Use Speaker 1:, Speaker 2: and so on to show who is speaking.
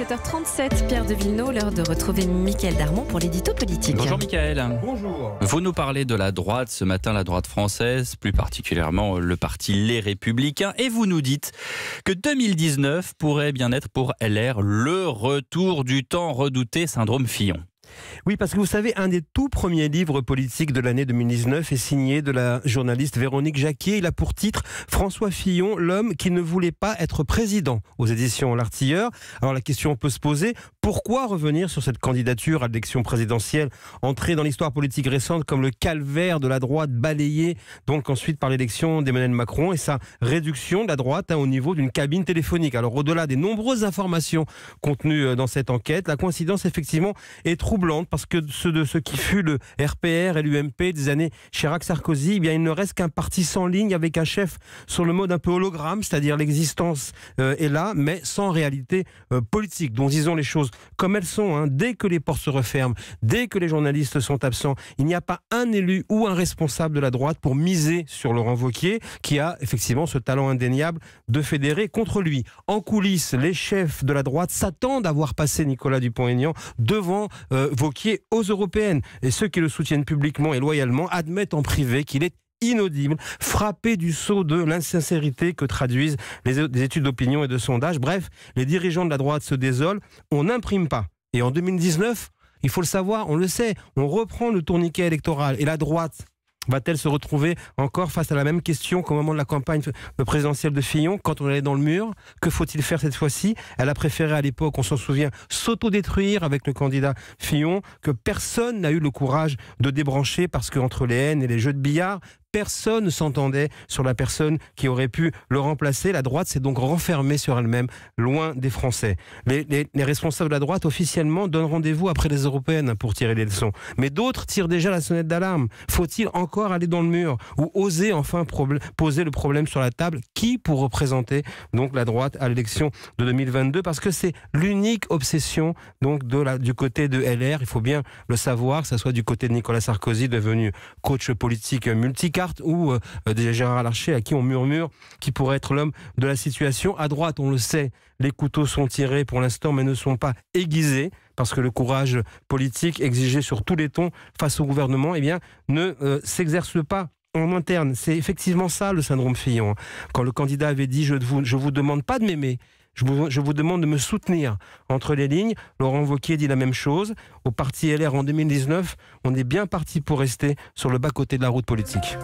Speaker 1: 7h37, Pierre de Villeneuve, l'heure de retrouver Mickaël Darmon pour l'édito politique.
Speaker 2: Bonjour Mickaël.
Speaker 3: Bonjour.
Speaker 2: Vous nous parlez de la droite ce matin, la droite française, plus particulièrement le parti Les Républicains, et vous nous dites que 2019 pourrait bien être pour LR le retour du temps redouté syndrome Fillon.
Speaker 3: Oui, parce que vous savez, un des tout premiers livres politiques de l'année 2019 est signé de la journaliste Véronique Jacquier. Il a pour titre « François Fillon, l'homme qui ne voulait pas être président » aux éditions L'Artilleur. Alors la question peut se poser, pourquoi revenir sur cette candidature à l'élection présidentielle, entrée dans l'histoire politique récente comme le calvaire de la droite, balayée donc ensuite par l'élection d'Emmanuel Macron et sa réduction de la droite au niveau d'une cabine téléphonique. Alors au-delà des nombreuses informations contenues dans cette enquête, la coïncidence effectivement est troublante parce que de ce qui fut le RPR et l'UMP des années Chirac-Sarkozy, eh bien, il ne reste qu'un parti sans ligne avec un chef sur le mode un peu hologramme, c'est-à-dire l'existence est là, mais sans réalité politique. Donc disons les choses comme elles sont, hein. Dès que les portes se referment, dès que les journalistes sont absents, il n'y a pas un élu ou un responsable de la droite pour miser sur Laurent Wauquiez, qui a effectivement ce talent indéniable de fédérer contre lui. En coulisses, les chefs de la droite s'attendent à voir passer Nicolas Dupont-Aignan devant Wauquiez aux européennes. Et ceux qui le soutiennent publiquement et loyalement admettent en privé qu'il est inaudible, frappé du sceau de l'insincérité que traduisent les études d'opinion et de sondage. Bref, les dirigeants de la droite se désolent, on n'imprime pas. Et en 2019, il faut le savoir, on le sait, on reprend le tourniquet électoral. Et la droite va-t-elle se retrouver encore face à la même question qu'au moment de la campagne présidentielle de Fillon, quand on allait dans le mur? Que faut-il faire cette fois-ci? Elle a préféré à l'époque, on s'en souvient, s'autodétruire avec le candidat Fillon, que personne n'a eu le courage de débrancher parce qu'entre les haines et les jeux de billard, personne ne s'entendait sur la personne qui aurait pu le remplacer. La droite s'est donc renfermée sur elle-même, loin des Français. Les responsables de la droite, officiellement, donnent rendez-vous après les européennes pour tirer les leçons. Mais d'autres tirent déjà la sonnette d'alarme. Faut-il encore aller dans le mur ou oser enfin poser le problème sur la table? Qui pour représenter donc la droite à l'élection de 2022? Parce que c'est l'unique obsession donc du côté de LR. Il faut bien le savoir, que ce soit du côté de Nicolas Sarkozy, devenu coach politique multicarte, ou Gérard Larcher, à qui on murmure qui pourrait être l'homme de la situation. À droite, on le sait, les couteaux sont tirés pour l'instant, mais ne sont pas aiguisés, parce que le courage politique exigé sur tous les tons face au gouvernement, eh bien, ne s'exerce pas en interne. C'est effectivement ça le syndrome Fillon. Quand le candidat avait dit « je vous demande pas de m'aimer », je vous demande de me soutenir. Entre les lignes, Laurent Wauquiez dit la même chose. Au parti LR en 2019, on est bien parti pour rester sur le bas-côté de la route politique.